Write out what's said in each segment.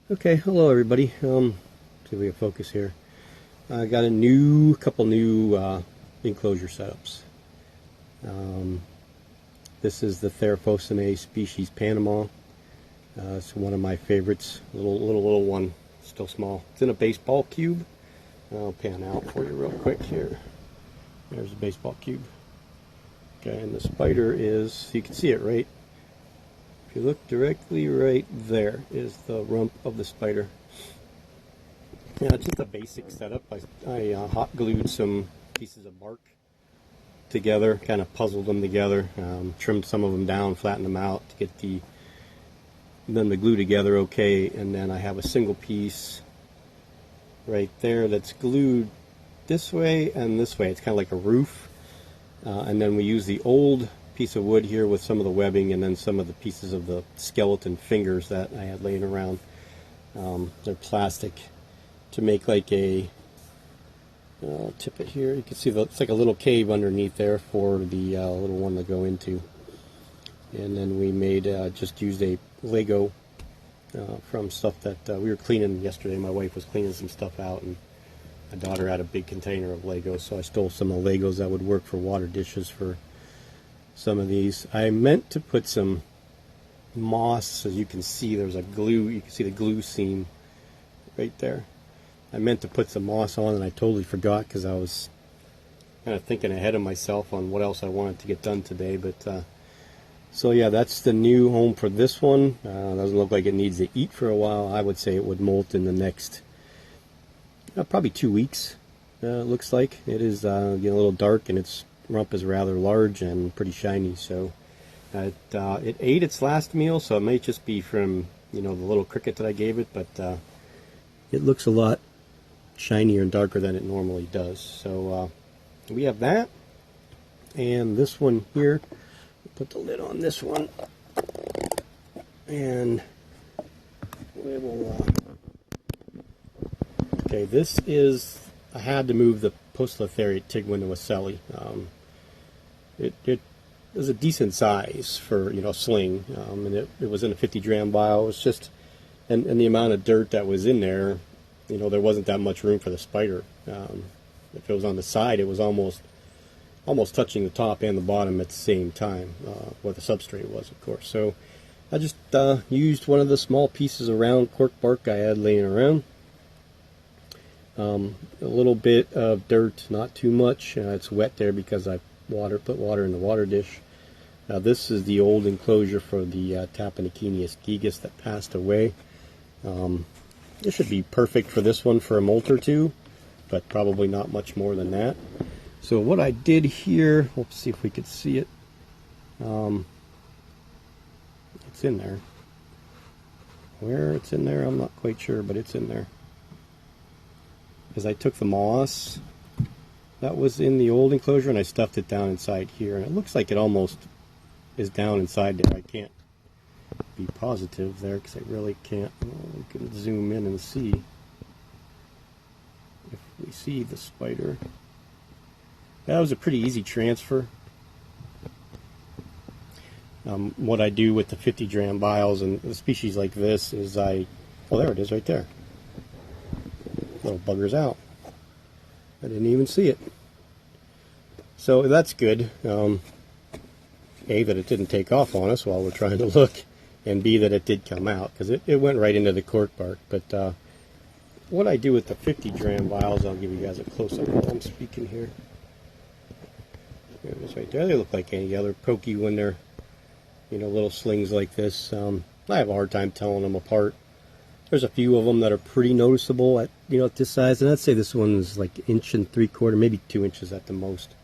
Okay, hello everybody. See if we have focus here. I got a couple new enclosure setups. This is the Theraphosinea species Panama. It's one of my favorites. Little one, still small. It's in a baseball cube. I'll pan out for you real quick here. There's a baseball cube. Okay, and the spider is, you can see it right. If you look directly right there is the rump of the spider. Yeah, it's just a basic setup. I hot glued some pieces of bark together, kind of puzzled them together, trimmed some of them down, flattened them out to get them to glue together okay, and then I have a single piece right there that's glued this way and this way. It's kind of like a roof, and then we use the old piece of wood here with some of the webbing and then some of the pieces of the skeleton fingers that I had laying around. They're plastic to make like a tip it here. You can see it's like a little cave underneath there for the little one to go into. And then we made just used a Lego from stuff that we were cleaning yesterday. My wife was cleaning some stuff out, and my daughter had a big container of Legos, so I stole some of the Legos that would work for water dishes for some of these. I meant to put some moss. As you can see, there's a glue. You can see the glue seam right there. I meant to put some moss on, and I totally forgot because I was kind of thinking ahead of myself on what else I wanted to get done today. But so yeah, that's the new home for this one. Doesn't look like it needs to eat for a while. I would say it would molt in the next probably 2 weeks. It looks like it is getting a little dark, and its rump is rather large and pretty shiny. So it ate its last meal, so it may just be from the little cricket that I gave it, but it looks a lot shinier and darker than it normally does. So we have that, and this one here. Put the lid on this one, and we will. Okay, this is. I had to move the Poecilotheria Tigwin Wasseli. It was a decent size for a sling, and it was in a 50 dram vial. It was just, and the amount of dirt that was in there, there wasn't that much room for the spider. If it was on the side, it was almost touching the top and the bottom at the same time, where the substrate was, of course. So I just used one of the small pieces of round cork bark I had laying around. A little bit of dirt, not too much. It's wet there because I put water in the water dish. This is the old enclosure for the Taponechinius gigas that passed away. This should be perfect for this one for a molt or two, but probably not much more than that. So what I did here, let's see if we could see it. It's in there. Where it's in there, I'm not quite sure, but it's in there. Because I took the moss that was in the old enclosure and I stuffed it down inside here. And it looks like it almost is down inside there. I can't be positive there because I really can't. We can zoom in and see if we see the spider. That was a pretty easy transfer. What I do with the 50 dram vials and a species like this is oh, there it is right there. Little bugger's out. I didn't even see it. So that's good. A, that it didn't take off on us while we're trying to look, and B, that it did come out, because it went right into the cork bark. But what I do with the 50 dram vials, I'll give you guys a close-up while I'm speaking here. There it is right there. They look like any other pokey when they're, little slings like this. I have a hard time telling them apart. There's a few of them that are pretty noticeable at at this size, and I'd say this one's like 1.75 inches, maybe 2 inches at the most.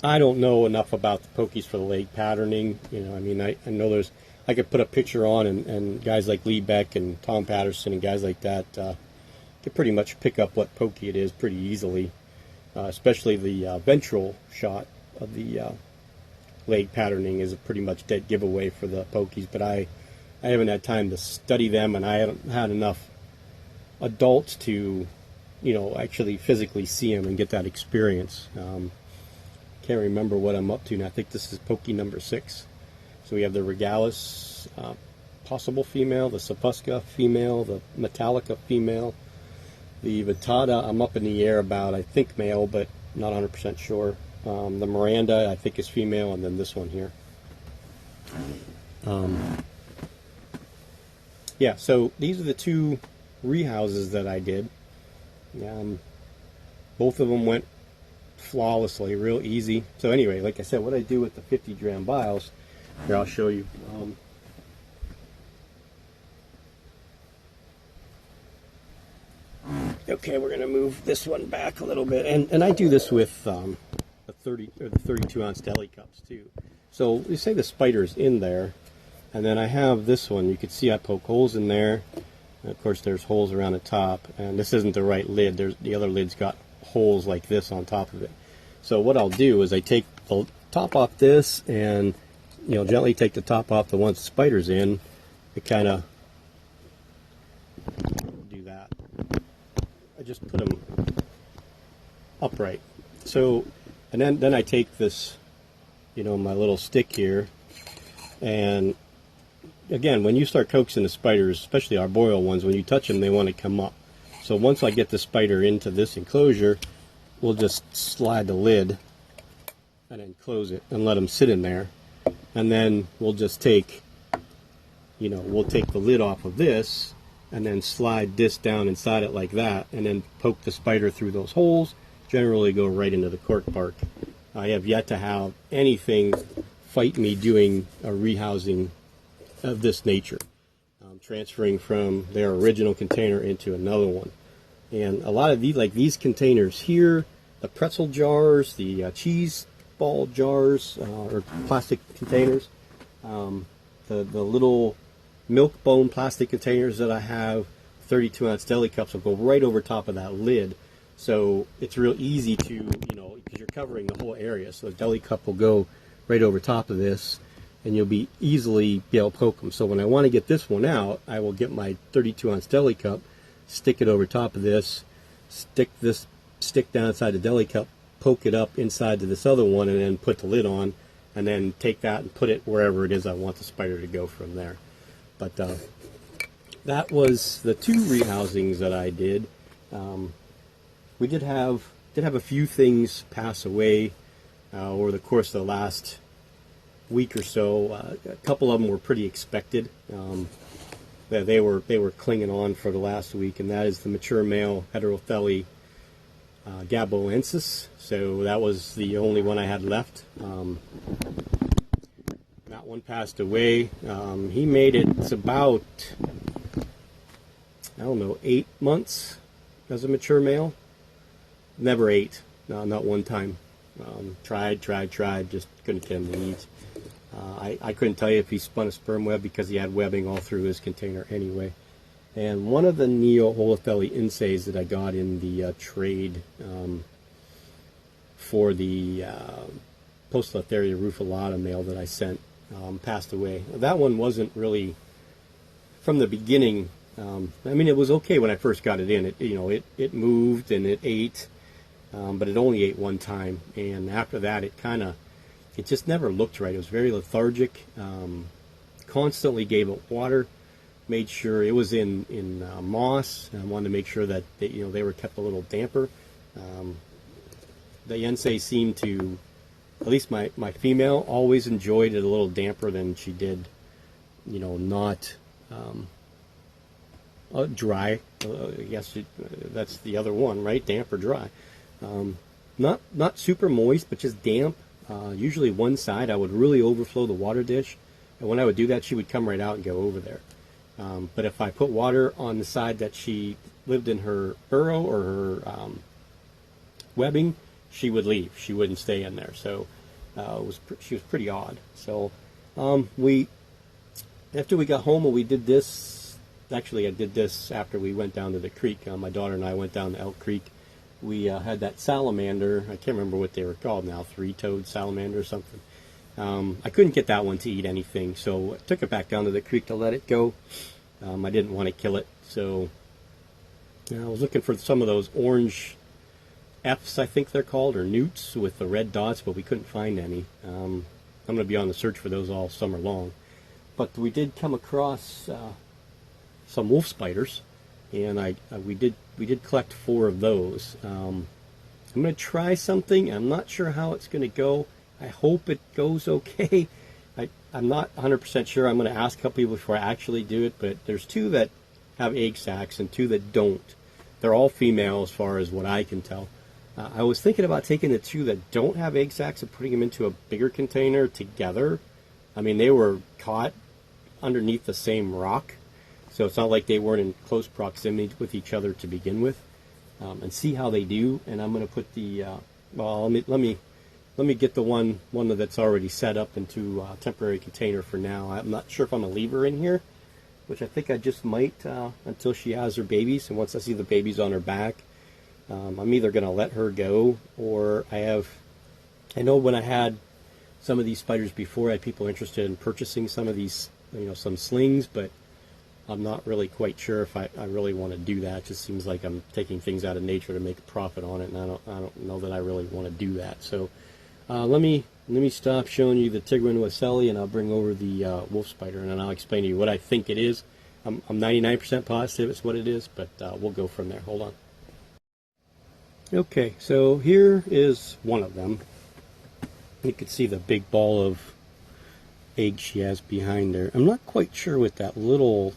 I don't know enough about the pokies for the leg patterning. I know I could put a picture on, and guys like Lee Beck and Tom Patterson and guys like that can pretty much pick up what pokey it is pretty easily, especially the ventral shot of the leg patterning is a pretty much dead giveaway for the pokies, but I haven't had time to study them, and I haven't had enough adults to, actually physically see them and get that experience. Can't remember what I'm up to now. I think this is pokey number 6. So we have the Regalis possible female, the Sapusca female, the Metallica female. The Vitada, I'm up in the air about, I think male, but not 100% sure. The Miranda, I think is female, and then this one here. Yeah, so these are the two rehouses that I did. Both of them went flawlessly, real easy. So anyway, like I said, what I do with the 50 dram vials, here I'll show you. Okay, we're going to move this one back a little bit, and I do this with the 30 or the 32 ounce deli cups too. So you say the spider's in there, and then I have this one. You can see I poke holes in there. And of course, there's holes around the top, and this isn't the right lid. The other lid's got holes like this on top of it. So what I'll do is I take the top off this, and gently take the top off the one the spider's in. It kind of do that. I just put them upright. So, and then I take this, my little stick here, and again, when you start coaxing the spiders, especially arboreal ones, when you touch them, they want to come up. So once I get the spider into this enclosure, we'll just slide the lid and then close it and let them sit in there. And then we'll just take, we'll take the lid off of this and then slide this down inside it like that, and then poke the spider through those holes, generally go right into the cork bark. I have yet to have anything fight me doing a rehousing of this nature, transferring from their original container into another one. And a lot of these, like these containers here, the pretzel jars, the cheese ball jars, or plastic containers, the little milk bone plastic containers that I have, 32 ounce deli cups will go right over top of that lid. So it's real easy to, because you're covering the whole area. So the deli cup will go right over top of this, and you'll be able to poke them. So when I want to get this one out, I will get my 32 ounce deli cup, stick it over top of this, stick this stick down inside the deli cup, poke it up inside to this other one, and then put the lid on, and then take that and put it wherever it is I want the spider to go from there. But that was the two rehousings that I did. We did have a few things pass away over the course of the last week or so. A couple of them were pretty expected. They were clinging on for the last week, and that is the mature male Heterothele gaboensis. So that was the only one I had left. That one passed away. He made it. It's about, 8 months as a mature male. Never ate. No, not one time. Tried, just couldn't get him to eat. I couldn't tell you if he spun a sperm web because he had webbing all through his container anyway. And one of the Neo-Holothele insays that I got in the trade for the Poecilotheria rufilata male that I sent passed away. That one wasn't really, from the beginning, it was okay when I first got it in. It moved and it ate, but it only ate one time. And after that, it just never looked right. It was very lethargic, constantly gave it water, made sure it was in moss. I wanted to make sure that they were kept a little damper. The Yensei seemed to, at least my female, always enjoyed it a little damper than she did, not dry. I guess that's the other one, right? Damp or dry. Not super moist, but just damp. Usually one side I would really overflow the water dish, and when I would do that, she would come right out and go over there. But if I put water on the side that she lived in her burrow or her webbing, she would leave. She wouldn't stay in there. So she was pretty odd. So after we got home and we did this, actually I did this after we went down to the creek. My daughter and I went down to Elk Creek. We had that salamander. I can't remember what they were called now, three-toed salamander or something. I couldn't get that one to eat anything, so I took it back down to the creek to let it go. I didn't want to kill it, so I was looking for some of those orange F's, I think they're called, or newts with the red dots, but we couldn't find any. I'm going to be on the search for those all summer long. but we did come across some wolf spiders, and we did collect 4 of those. I'm going to try something. I'm not sure how it's going to go. I hope it goes okay. I'm not 100% sure. I'm going to ask a couple people before I actually do it, but there's 2 that have egg sacs and 2 that don't. They're all female as far as what I can tell. I was thinking about taking the 2 that don't have egg sacs and putting them into a bigger container together. I mean, they were caught underneath the same rock, so it's not like they weren't in close proximity with each other to begin with, and see how they do. And I'm going to put the well, let me get the one that's already set up into a temporary container for now. I'm not sure if I'm going to leave her in here, which I think I just might until she has her babies. And once I see the babies on her back, I'm either going to let her go, or I know when I had some of these spiders before, I had people interested in purchasing some of these, some slings, but I'm not really quite sure if I really want to do that. It just seems like I'm taking things out of nature to make a profit on it, and I don't know that I really want to do that. So let me stop showing you the Tigrin Weselli, and I'll bring over the wolf spider, and then I'll explain to you what I think it is. I'm 99% positive it's what it is, but we'll go from there. Hold on. Okay, so here is one of them. You can see the big ball of egg she has behind her. I'm not quite sure what that little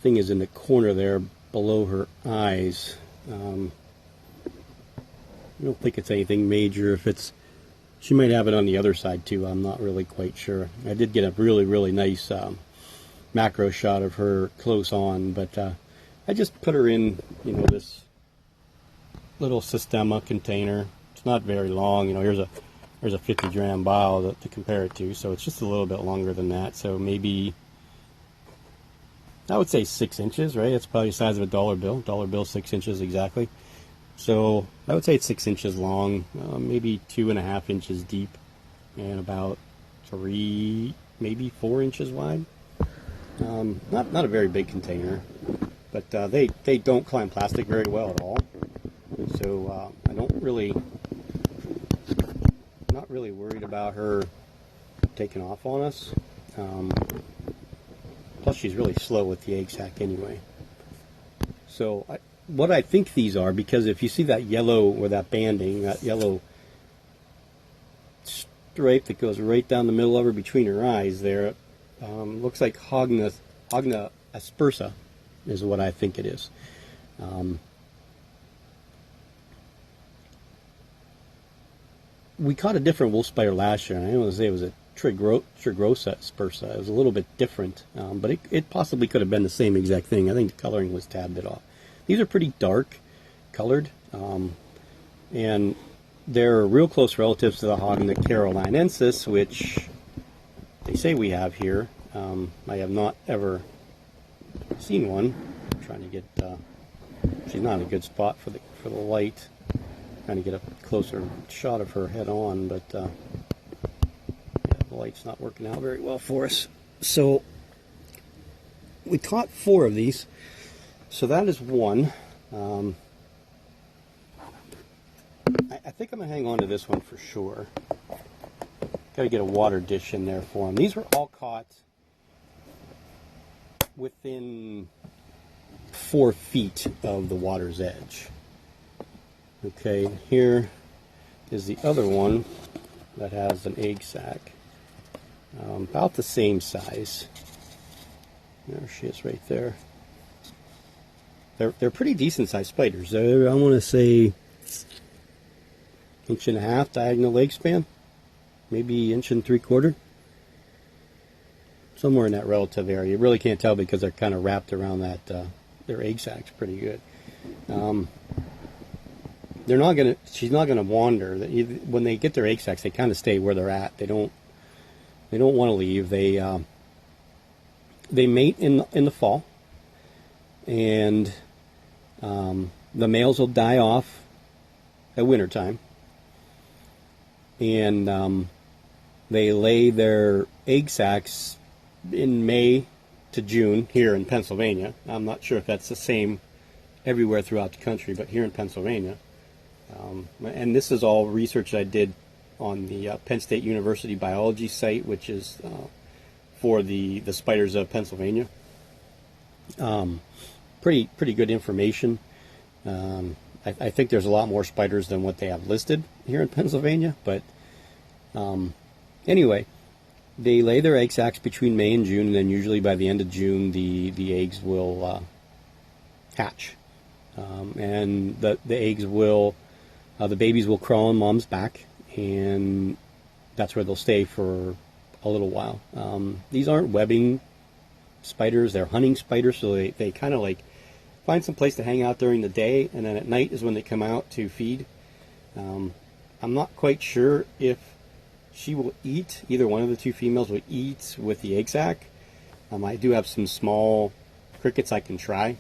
thing is in the corner there below her eyes. I don't think it's anything major. She might have it on the other side too. I'm not really quite sure. I did get a really nice macro shot of her close on, but I just put her in, this little Sistema container. It's not very long. Here's a 50-gram bottle to compare it to, so it's just a little bit longer than that. So maybe I would say 6 inches, right? That's probably the size of a dollar bill. Dollar bill, 6 inches exactly. So I would say it's 6 inches long, maybe 2.5 inches deep, and about 3, maybe 4 inches wide. Not a very big container, but they don't climb plastic very well at all. And so I not really worried about her taking off on us. Plus she's really slow with the egg sac anyway. So what I think these are, because if you see that yellow, or that banding, that yellow stripe that goes right down the middle of her between her eyes there, looks like Hogna aspersa is what I think it is. We caught a different wolf spider last year, and I don't want to say it was a Trigrosa aspersa. It was a little bit different, but it possibly could have been the same exact thing. I think the coloring was a tad bit off. These are pretty dark colored, and they're real close relatives to the Hogna carolinensis, which they say we have here. I have not ever seen one. I'm trying to get, she's not in a good spot for the light. Trying to get a closer shot of her head on, but yeah, the light's not working out very well for us. So we caught 4 of these. So that is one. I think I'm going to hang on to this one for sure. Got to get a water dish in there for them. These were all caught within 4 feet of the water's edge. Okay, here is the other one that has an egg sac. About the same size. There she is right there. They're pretty decent sized spiders. I want to say 1.5 inch diagonal leg span, maybe 1 3/4 inch. Somewhere in that relative area. You really can't tell because they're kind of wrapped around that. Their egg sac's pretty good. She's not gonna wander. When they get their egg sacs, they kind of stay where they're at. They don't want to leave. They mate in the fall, and the males will die off at wintertime, and they lay their egg sacs in May to June here in Pennsylvania. I'm not sure if that's the same everywhere throughout the country, but here in Pennsylvania. And this is all research I did on the Penn State University biology site, which is for the spiders of Pennsylvania. Pretty good information. I think there's a lot more spiders than what they have listed here in Pennsylvania, but anyway, they lay their egg sacs between May and June, and then usually by the end of June the eggs will hatch, and the eggs will the babies will crawl on mom's back, and that's where they'll stay for a little while. These aren't webbing spiders, they're hunting spiders, so they kind of like find some place to hang out during the day, and then at night is when they come out to feed. I'm not quite sure if she will eat, either one of the two females will eat with the egg sac. I do have some small crickets I can try.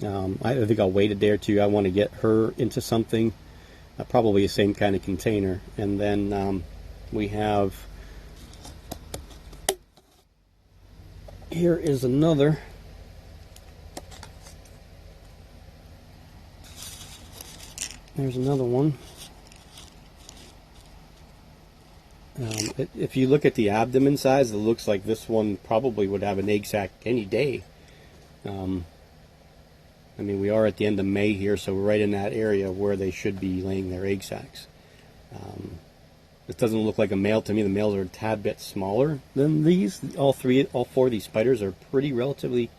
I think I'll wait a day or two. I want to get her into something, probably the same kind of container. And then we have, here is another. There's another one. If you look at the abdomen size, it looks like this one probably would have an egg sac any day. I mean, we are at the end of May here, so we're right in that area where they should be laying their egg sacs. This doesn't look like a male to me. The males are a tad bit smaller than these. All four of these spiders are pretty relatively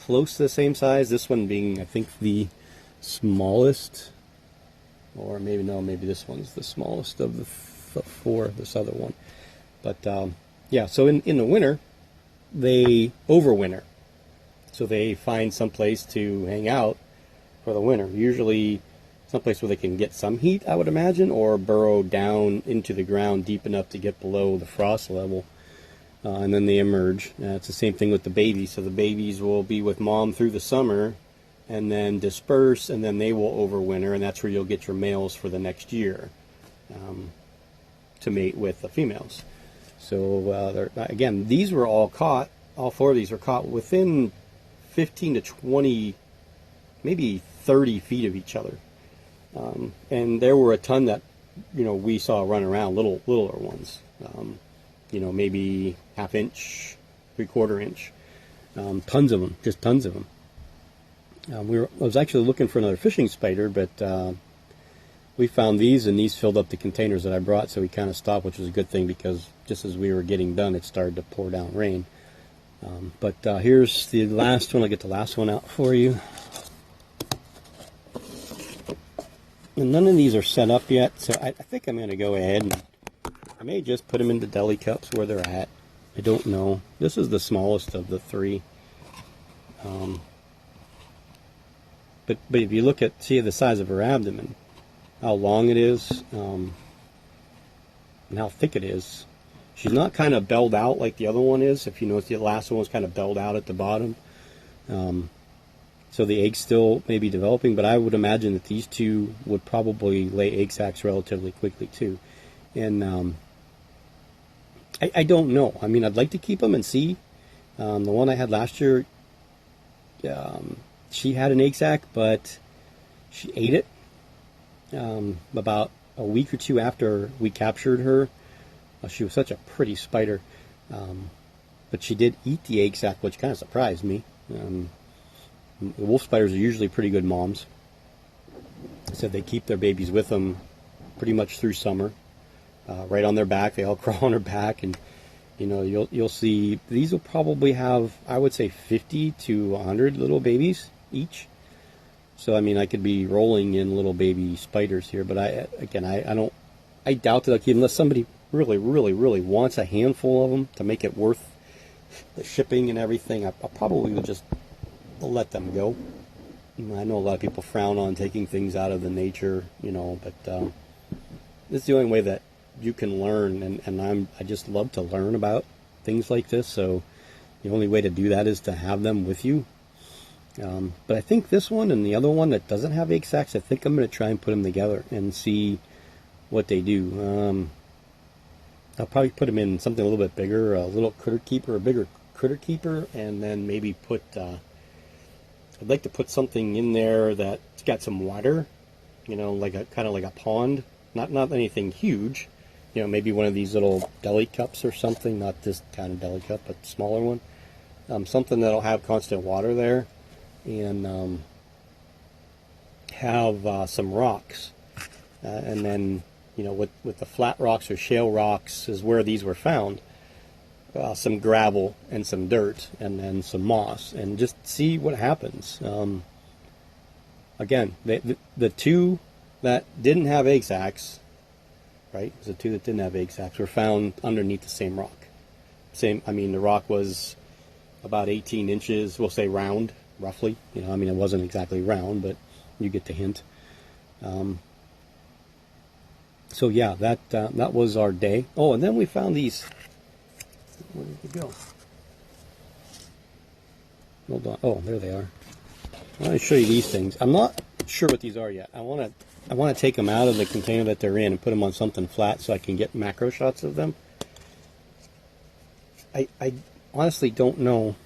close to the same size. This one being, I think, the smallest. Or maybe, no, maybe this one's the smallest of the four, this other one. But, yeah, so in the winter, they overwinter. So they find some place to hang out for the winter. Usually someplace where they can get some heat, I would imagine, or burrow down into the ground deep enough to get below the frost level. And then they emerge. It's the same thing with the babies. So the babies will be with mom through the summer and then disperse, and then they will overwinter, and that's where you'll get your males for the next year to mate with the females. So again, these were all caught, all four of these were caught within 15 to 20, maybe 30 feet of each other. And there were a ton that, we saw run around, littler ones, maybe half inch, 3/4 inch. Tons of them, just tons of them. I was actually looking for another fishing spider, but we found these, and these filled up the containers that I brought, so we kind of stopped, which was a good thing, because just as we were getting done, it started to pour down rain. But here's the last one. I'll get the last one out for you. And none of these are set up yet, so I think I'm going to go ahead and I may just put them into deli cups where they're at. I don't know. This is the smallest of the three. But if you look at, see the size of her abdomen, how long it is, and how thick it is. She's not kind of belled out like the other one is. If you notice, the last one was kind of belled out at the bottom. So the eggs still may be developing, but I would imagine that these two would probably lay egg sacs relatively quickly too. And I don't know. I mean, I'd like to keep them and see. The one I had last year, she had an egg sac, but she ate it about a week or two after we captured her. She was such a pretty spider, but she did eat the egg sac, which kind of surprised me. The wolf spiders are usually pretty good moms. So they keep their babies with them pretty much through summer, right on their back. They all crawl on their back, and you'll see these will probably have, I would say, 50 to 100 little babies each. So I mean, I could be rolling in little baby spiders here, but I doubt that I'll keep, unless somebody really wants a handful of them to make it worth the shipping and everything. I probably would just let them go. I know a lot of people frown on taking things out of the nature, but it's the only way that you can learn, and I just love to learn about things like this. So the only way to do that is to have them with you. But I think this one and the other one that doesn't have egg sacs, I think I'm going to try and put them together and see what they do. I'll probably put them in something a little bit bigger, a little critter keeper, a bigger critter keeper, and then maybe put, I'd like to put something in there that's got some water, like a kind of like a pond, not anything huge, you know, maybe one of these little deli cups or something, not this kind of deli cup, but smaller one. Something that'll have constant water there, and have some rocks, and then, you know, with the flat rocks or shale rocks is where these were found. Some gravel and some dirt, and then some moss, and just see what happens. Again, the two that didn't have egg sacs, right? The two that didn't have egg sacs were found underneath the same rock. I mean, the rock was about 18 inches, we'll say round, roughly. You know, I mean, it wasn't exactly round, but you get the hint. So yeah, that was our day. Oh, and then we found these. Where did they go? Hold on. Oh, there they are. I want to show you these things. I'm not sure what these are yet. I want to take them out of the container that they're in and put them on something flat so I can get macro shots of them. I honestly don't know,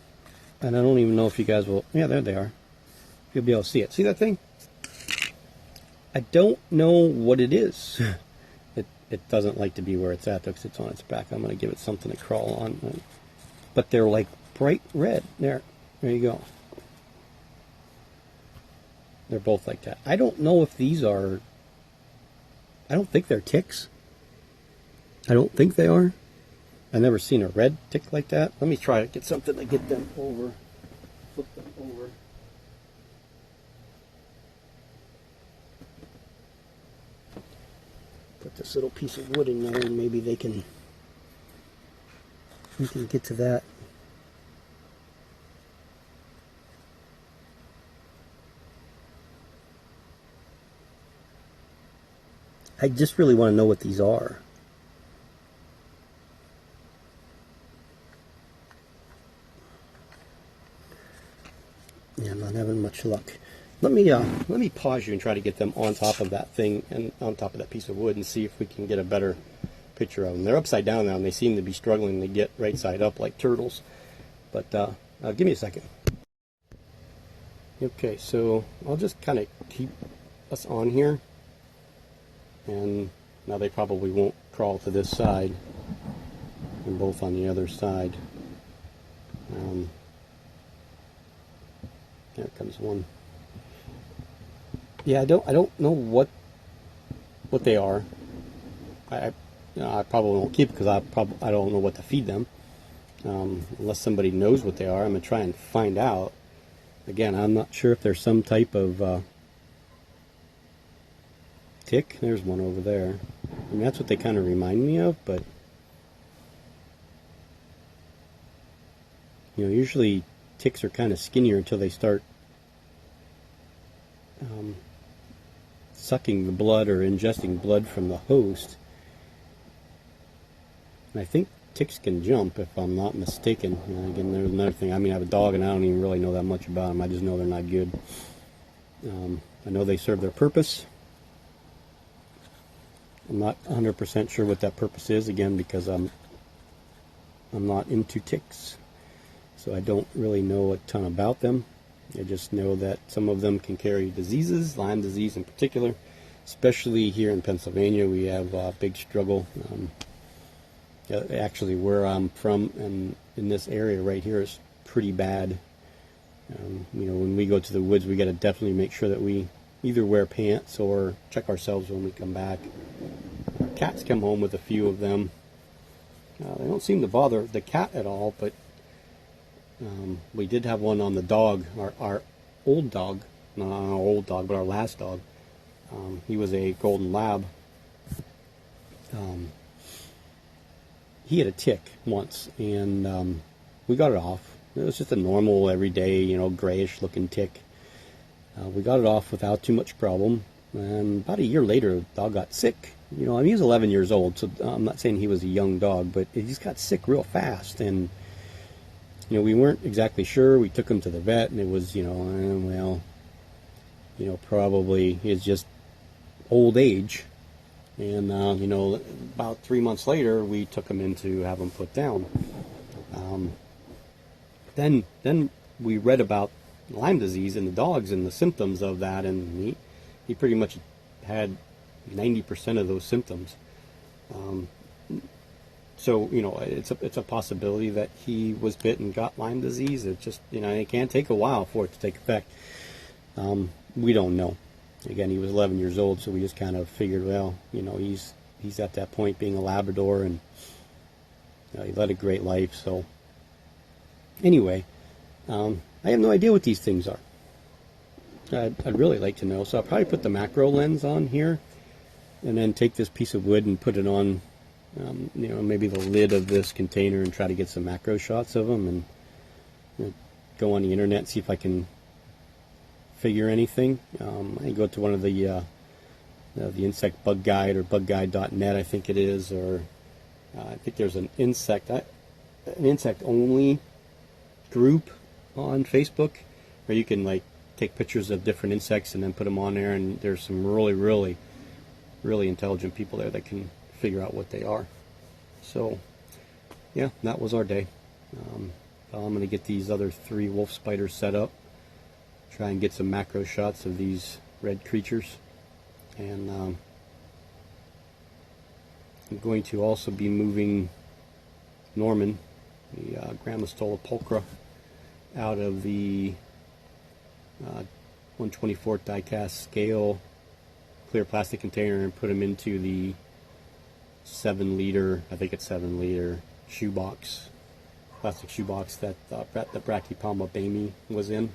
and I don't even know if you guys will. Yeah, there they are. You'll be able to see it. See that thing? I don't know what it is. It doesn't like to be where it's at, though, because it's on its back. I'm going to give it something to crawl on. But they're like bright red. There you go. They're both like that. I don't know if these are... I don't think they're ticks. I don't think they are. I've never seen a red tick like that. Let me try to get something to get them over. Flip them over. Put this little piece of wood in there, and maybe we can get to that. I just really want to know what these are. Yeah, I'm not having much luck. Let me pause you and try to get them on top of that thing and on top of that piece of wood and see if we can get a better picture of them. They're upside down now, and they seem to be struggling to get right side up like turtles. But give me a second. Okay, so I'll just kind of keep us on here, and now they probably won't crawl to this side, and both on the other side. There comes one. Yeah, I don't know what they are. I probably won't keep, because I don't know what to feed them. Unless somebody knows what they are, I'm gonna try and find out. Again, I'm not sure if there's some type of tick. There's one over there. I mean, that's what they kind of remind me of, but you know, usually ticks are kind of skinnier until they start sucking the blood or ingesting blood from the host. And I think ticks can jump, if I'm not mistaken. Again, there's another thing. I mean, I have a dog, and I don't even really know that much about them. I just know they're not good. I know they serve their purpose. I'm not 100% sure what that purpose is, again, because I'm not into ticks, so I don't really know a ton about them. I just know that some of them can carry diseases, Lyme disease in particular. Especially here in Pennsylvania, we have a big struggle. Actually, where I'm from, and in this area right here, is pretty bad. You know, when we go to the woods, we got to definitely make sure that we either wear pants or check ourselves when we come back. Our cats come home with a few of them. They don't seem to bother the cat at all, but we did have one on the dog, our old dog, not our old dog, but our last dog. He was a golden lab. He had a tick once, and we got it off. It was just a normal, everyday, you know, grayish looking tick. We got it off without too much problem, and about a year later, the dog got sick. You know, I mean, he was 11 years old, so I'm not saying he was a young dog, but he just got sick real fast, and you know, we weren't exactly sure. We took him to the vet, and it was, you know, well, you know, probably it's just old age. And, you know, about 3 months later, we took him in to have him put down. Then we read about Lyme disease in the dogs and the symptoms of that, and he pretty much had 90% of those symptoms. So, you know, it's a possibility that he was bit and got Lyme disease. It just, you know, it can take a while for it to take effect. We don't know. Again, he was 11 years old, so we just kind of figured, well, you know, he's at that point being a Labrador, and he led a great life. So anyway, I have no idea what these things are. I'd really like to know. So I'll probably put the macro lens on here, and then take this piece of wood and put it on, you know, maybe the lid of this container, and try to get some macro shots of them, and you know, go on the internet and see if I can figure anything. I go to one of the insect bug guide, or bugguide.net, I think it is, or I think there's an insect only group on Facebook where you can like take pictures of different insects and then put them on there, and there's some really intelligent people there that can figure out what they are. So yeah, that was our day. I'm going to get these other 3 wolf spiders set up, try and get some macro shots of these red creatures, and I'm going to also be moving Norman, the Grammostola pulchra, out of the 1/24 die-cast scale clear plastic container and put him into the 7-liter, I think it's 7-liter shoebox, plastic shoebox that the Brachypelma bamei was in.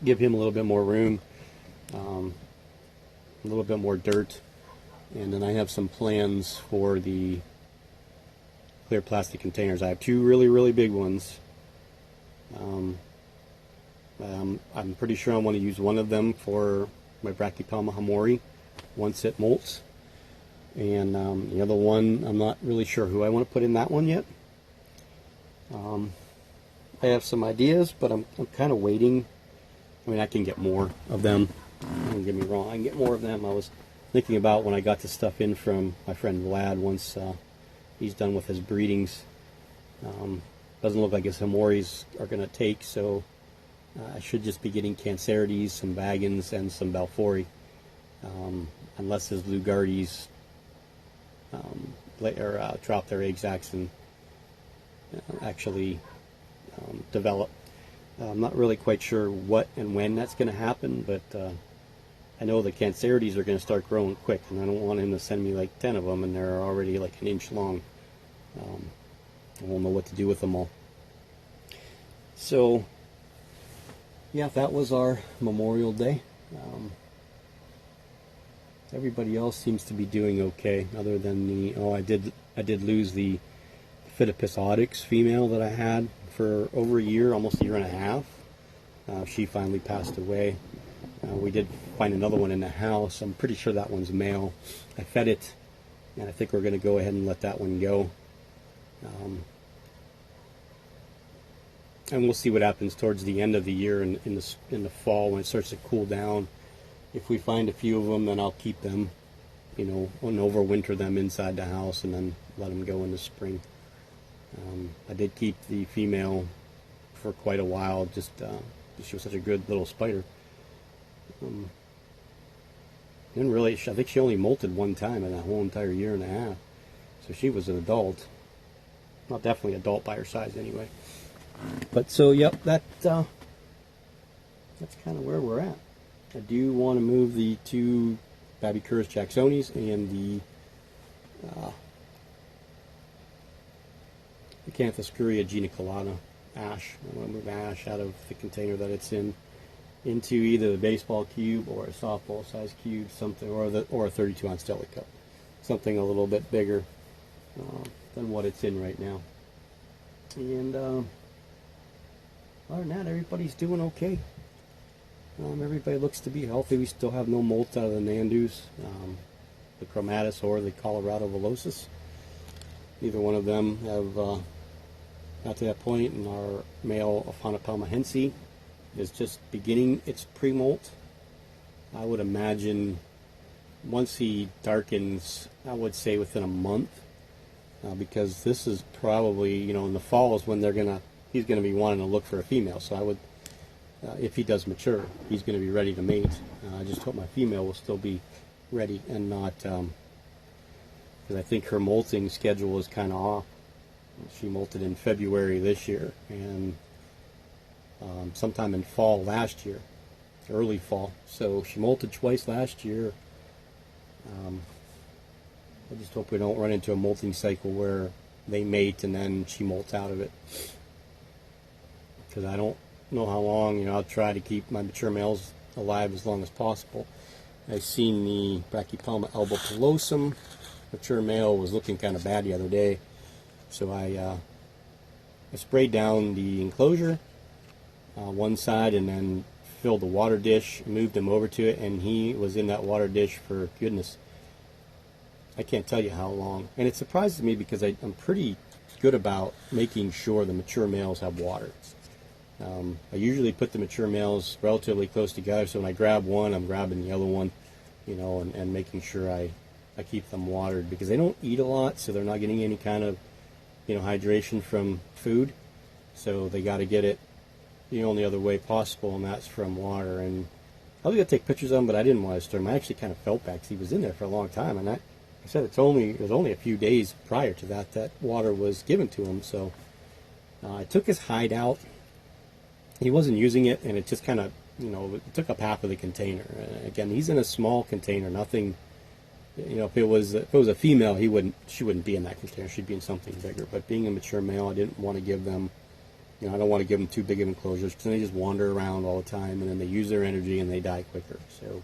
Give him a little bit more room, a little bit more dirt, and then I have some plans for the clear plastic containers. I have 2 really big ones. I'm pretty sure I want to use one of them for my Brachypelma hamori once it molts, and the other one, I'm not really sure who I want to put in that one yet. I have some ideas, but I'm kind of waiting. I mean, I can get more of them. Don't get me wrong, I can get more of them. I was thinking about when I got the stuff in from my friend Vlad once he's done with his breedings. Doesn't look like his hamoris are going to take, so I should just be getting Cancerides, some Vagans, and some Balfouri, unless his Lugardis drop their egg sacs and actually develop. I'm not really quite sure what and when that's going to happen, but I know the Cancerides are going to start growing quick, and I don't want him to send me like 10 of them and they're already like 1 inch long. I won't know what to do with them all. So yeah, that was our Memorial Day. Everybody else seems to be doing okay, other than I did lose the Phidippus audix female that I had for over a year, almost a year and a half. She finally passed away. We did find another one in the house. I'm pretty sure that one's male. I fed it, and I think we're going to go ahead and let that one go. And we'll see what happens towards the end of the year in the fall when it starts to cool down. If we find a few of them, then I'll keep them, and overwinter them inside the house, and then let them go in the spring. I did keep the female for quite a while, just she was such a good little spider. Didn't really, I think she only molted one time in that whole entire year and a half. So she was an adult. Not definitely adult by her size anyway. But so, yep, that's kind of where we're at. I do want to move the 2 Babycurus jacksonis and the Acanthoscurria geniculata ash. I want to move ash out of the container that it's in into either the baseball cube or a softball size cube, something, or a 32-ounce deli cup, something a little bit bigger than what it's in right now. And other than that, everybody's doing okay. Everybody looks to be healthy. We still have no molts out of the Nandus, the Chromatus or the Colorado Velocis. Neither one of them have got to that point, and our male Aphanopelma hensi is just beginning its pre-molt. I would imagine once he darkens, I would say within a month, because this is probably, in the fall is when he's going to be wanting to look for a female. So I would, if he does mature, he's going to be ready to mate. I just hope my female will still be ready and not because I think her molting schedule was kind of off. She molted in February this year, and sometime in fall last year, early fall. So she molted twice last year. I just hope we don't run into a molting cycle where they mate and then she molts out of it, because I don't know how long. I'll try to keep my mature males alive as long as possible. I've seen the Brachypelma albopilosum mature male was looking kind of bad the other day, so I sprayed down the enclosure one side and then filled the water dish, moved him over to it, and he was in that water dish for, goodness, I can't tell you how long. And it surprises me because I'm pretty good about making sure the mature males have water. I usually put the mature males relatively close together, so when I grab one, I'm grabbing the other one, and making sure I keep them watered, because they don't eat a lot, so they're not getting any kind of hydration from food, so they got to get it the only other way possible, and that's from water. And I was going to take pictures of him, but I didn't want to disturb him. I actually kind of felt bad because he was in there for a long time, and I said it was only a few days prior to that water was given to him. So I took his hide out. He wasn't using it, and it just kind of it took up half of the container. Again, he's in a small container. Nothing, if it was a female, she wouldn't be in that container. She'd be in something bigger. But being a mature male, I didn't want to give them. I don't want to give them too big of enclosures, because they just wander around all the time, and then they use their energy and they die quicker. So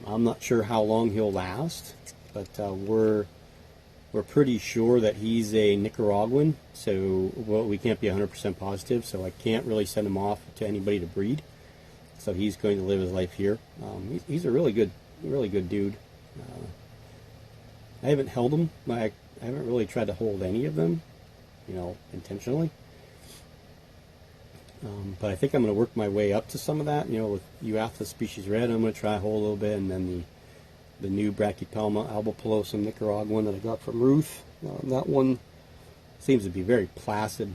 I'm not sure how long he'll last, but we're pretty sure that he's a Nicaraguan. So we can't be 100% positive. So I can't really send him off to anybody to breed. So he's going to live his life here. He's a really good dude. I haven't held him. I haven't really tried to hold any of them, intentionally. But I think I'm going to work my way up to some of that. With Euophthalus species red, I'm going to try to hold a little bit, and then the new Brachypelma albopilosum Nicaraguan that I got from Ruth. That one seems to be very placid.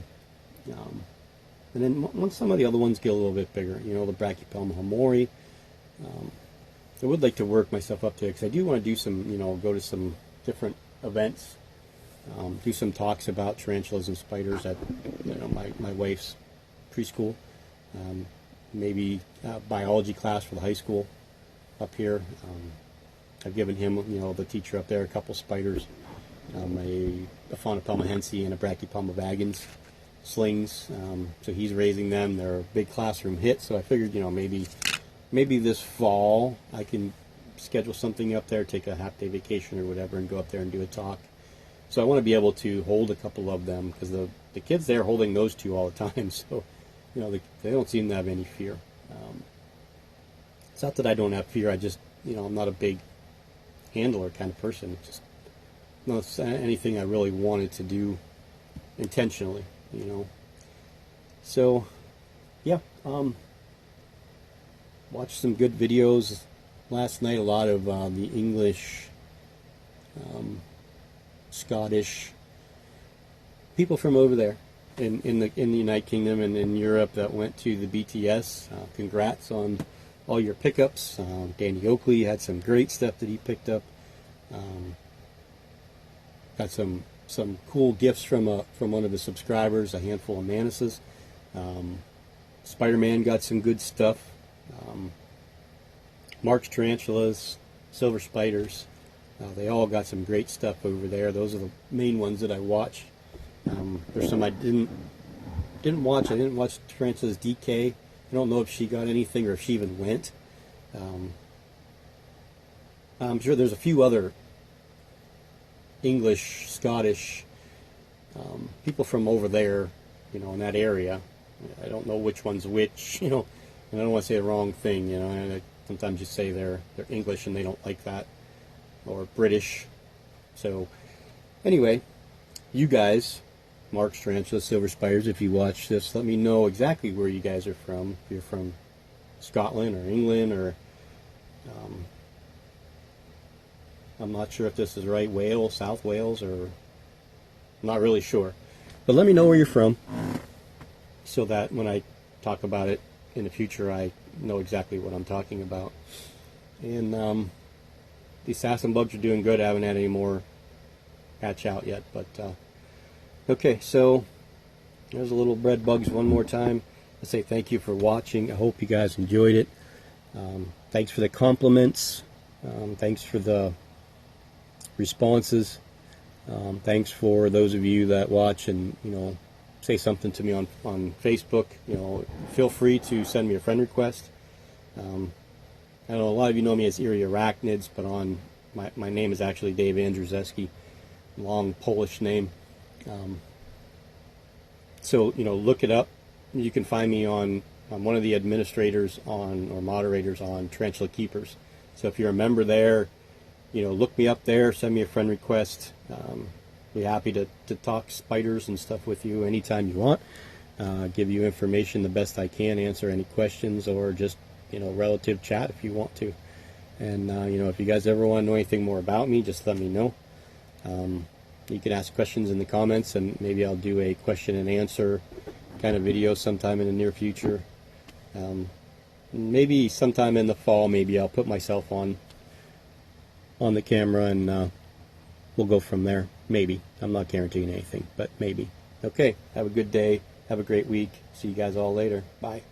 And then once some of the other ones get a little bit bigger, the Brachypelma hamori, I would like to work myself up to it, because I do want to do some, go to some different events, do some talks about tarantulas and spiders at my wife's preschool, maybe biology class for the high school up here. I've given him, the teacher up there, a couple spiders, a Aphonopelma hensi and a Brachypelma vagans slings. So he's raising them. They're a big classroom hit. So I figured, maybe this fall I can schedule something up there, take a half-day vacation or whatever, and go up there and do a talk. So I want to be able to hold a couple of them, because the kids there are holding those two all the time. So they don't seem to have any fear. It's not that I don't have fear. I just, I'm not a big handler kind of person. It's just not anything I really wanted to do intentionally, So, yeah, watched some good videos last night. A lot of the English, Scottish people from over there in the United Kingdom and in Europe that went to the BTS. Congrats on all your pickups. Danny Oakley had some great stuff that he picked up. Got some cool gifts from one of the subscribers, a handful of Manises. Spider-Man got some good stuff. Mark's tarantulas, silver spiders, they all got some great stuff over there. Those are the main ones that I watch. There's some I didn't watch. I didn't watch Tarantula's DK. I don't know if she got anything or if she even went. I'm sure there's a few other English, Scottish people from over there, in that area. I don't know which one's which, and I don't want to say the wrong thing, and sometimes you say they're English and they don't like that, or British. So anyway, you guys, Mark's Tarantula, Silver Spiders, if you watch this, let me know exactly where you guys are from. If you're from Scotland or England, or I'm not sure if this is right, Wales, South Wales, or I'm not really sure. But let me know where you're from, so that when I talk about it in the future, I know exactly what I'm talking about. And the assassin bugs are doing good. I haven't had any more hatch out yet. But okay, so there's a little bread bugs one more time. I say thank you for watching. I hope you guys enjoyed it. Thanks for the compliments. Thanks for the responses. Thanks for those of you that watch and say something to me on Facebook. Feel free to send me a friend request. I know a lot of you know me as Eerie Arachnids, but on my name is actually Dave Andrzejewski, long Polish name. So look it up. You can find me on one of the administrators or moderators on Tarantula Keepers. So if you're a member there, look me up there, send me a friend request. Be happy to talk spiders and stuff with you anytime you want. Give you information the best I can, answer any questions, or just relative chat if you want to. And if you guys ever want to know anything more about me, just let me know. You can ask questions in the comments, and maybe I'll do a question and answer kind of video sometime in the near future. Maybe sometime in the fall, maybe I'll put myself on the camera, and we'll go from there. Maybe. I'm not guaranteeing anything, but maybe. Okay, have a good day. Have a great week. See you guys all later. Bye.